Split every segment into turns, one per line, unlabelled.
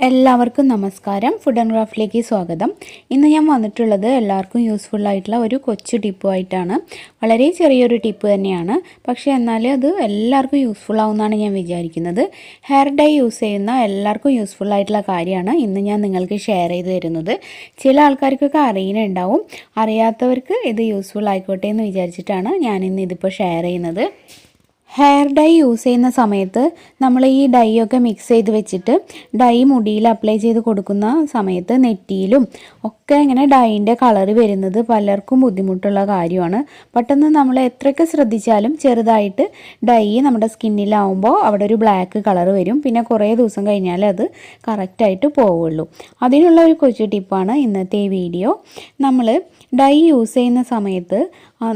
എല്ലാവർക്കും നമസ്കാരം. Food and ക്രാഫ്റ്റിലേക്ക് സ്വാഗതം. ഇന്ന് ഞാൻ വന്നിട്ടുള്ളത് എല്ലാവർക്കും യൂസ്ഫുൾ ആയിട്ടുള്ള ഒരു കൊച്ചു ടിപ്പുമായിട്ടാണ്. വളരെ ചെറിയൊരു ടിപ്പ് തന്നെയാണ്, പക്ഷേ എന്നാൽ അത് എല്ലാവർക്കും യൂസ്ഫുൾ ആവുമെന്നാണ് ഞാൻ വിചാരിക്കുന്നത്. ഹെയർ ഡൈ യൂസ് ചെയ്യുന്ന എല്ലാവർക്കും യൂസ്ഫുൾ ആയിട്ടുള്ള കാര്യമാണ് ഇന്ന് ഞാൻ നിങ്ങൾക്ക് ഷെയർ ചെയ്ത് തരുന്നത്. ചില ആൾക്കാർക്കൊക്കെ അറിയുന്നുണ്ടാവും, അറിയാത്തവർക്ക് ഇത് യൂസ്ഫുൾ ആയിക്കോട്ടെ എന്ന് വിചാരിച്ചിട്ടാണ് ഞാനിന്ന് ഇതിപ്പോൾ ഷെയർ ചെയ്യുന്നത്. ഹെയർ ഡൈ യൂസ് ചെയ്യുന്ന സമയത്ത് നമ്മൾ ഈ ഡൈ ഒക്കെ മിക്സ് ചെയ്ത് വെച്ചിട്ട് ഡൈ മുടിയിൽ അപ്ലൈ ചെയ്ത് കൊടുക്കുന്ന സമയത്ത് നെറ്റിയിലും ഒക്കെ ഇങ്ങനെ ഡൈൻ്റെ കളർ വരുന്നത് പലർക്കും ബുദ്ധിമുട്ടുള്ള കാര്യമാണ്. പെട്ടെന്ന് നമ്മൾ എത്രയൊക്കെ ശ്രദ്ധിച്ചാലും ചെറുതായിട്ട് ഡൈ നമ്മുടെ സ്കിന്നിലാവുമ്പോൾ അവിടെ ഒരു ബ്ലാക്ക് കളർ വരും. പിന്നെ കുറേ ദിവസം കഴിഞ്ഞാൽ അത് കറക്റ്റായിട്ട് പോവുള്ളൂ. അതിനുള്ള ഒരു കൊച്ചു ടിപ്പാണ് ഇന്നത്തെ ഈ വീഡിയോ. നമ്മൾ ഡൈ യൂസ് ചെയ്യുന്ന സമയത്ത്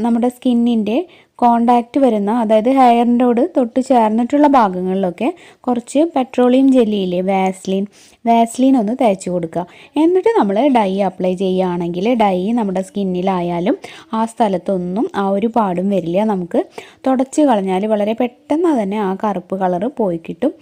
നമ്മുടെ സ്കിന്നിൻ്റെ കോണ്ടാക്റ്റ് വരുന്ന, അതായത് ഹെയറിൻ്റോട് തൊട്ട് ചേർന്നിട്ടുള്ള ഭാഗങ്ങളിലൊക്കെ കുറച്ച് പെട്രോളിയം ജെല്ലിയില്ലേ, വാസ്ലിൻ ഒന്ന് തേച്ച് കൊടുക്കുക. എന്നിട്ട് നമ്മൾ ഡൈ അപ്ലൈ ചെയ്യുകയാണെങ്കിൽ ഡൈ നമ്മുടെ സ്കിന്നിലായാലും ആ സ്ഥലത്തൊന്നും ആ ഒരു പാടും വരില്ല. നമുക്ക് തുടച്ച് കളഞ്ഞാൽ വളരെ പെട്ടെന്ന് തന്നെ ആ കറുപ്പ് കളറ് പോയി കിട്ടും.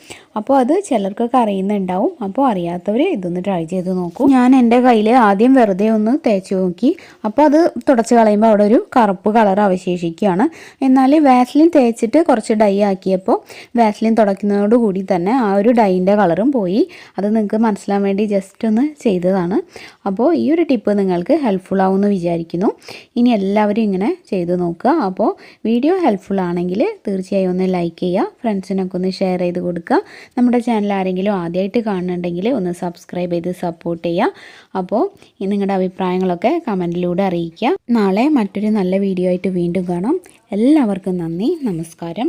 അപ്പോൾ അത് ചിലർക്കൊക്കെ അറിയുന്നുണ്ടാവും. അപ്പോൾ അറിയാത്തവർ ഇതൊന്ന് ട്രൈ ചെയ്ത് നോക്കൂ. ഞാൻ എൻ്റെ കയ്യിൽ ആദ്യം വെറുതെ ഒന്ന് തേച്ച് നോക്കി. അപ്പോൾ അത് തുടച്ച് കളയുമ്പോൾ അവിടെ ഒരു കറുപ്പ് കളർ അവശേഷിക്കുകയാണ്. എന്നാൽ വാസ്ലിൻ തേച്ചിട്ട് കുറച്ച് ഡൈ ആക്കിയപ്പോൾ വാസ്ലിൻ തുടയ്ക്കുന്നതോടുകൂടി തന്നെ ആ ഒരു ഡൈൻ്റെ കളറും പോയി. അത് നിങ്ങൾക്ക് മനസ്സിലാൻ വേണ്ടി ജസ്റ്റ് ഒന്ന് ചെയ്തതാണ്. അപ്പോൾ ഈ ഒരു ടിപ്പ് നിങ്ങൾക്ക് ഹെൽപ്ഫുൾ ആവുമെന്ന് വിചാരിക്കുന്നു. ഇനി എല്ലാവരും ഇങ്ങനെ ചെയ്ത് നോക്കുക. അപ്പോൾ വീഡിയോ ഹെൽപ്ഫുൾ ആണെങ്കിൽ തീർച്ചയായും ഒന്ന് ലൈക്ക് ചെയ്യുക, ഫ്രണ്ട്സിനൊക്കെ ഒന്ന് ഷെയർ ചെയ്ത് കൊടുക്കുക. നമ്മുടെ ചാനൽ ആരെങ്കിലും ആദ്യമായിട്ട് കാണുന്നുണ്ടെങ്കിൽ ഒന്ന് സബ്സ്ക്രൈബ് ചെയ്ത് സപ്പോർട്ട് ചെയ്യുക. അപ്പോൾ നിങ്ങളുടെ അഭിപ്രായങ്ങളൊക്കെ കമൻറ്റിലൂടെ അറിയിക്കുക. നാളെ മറ്റൊരു നല്ല വീഡിയോ ആയിട്ട് വീണ്ടും കാണാം. എല്ലാവർക്കും നന്ദി, നമസ്കാരം.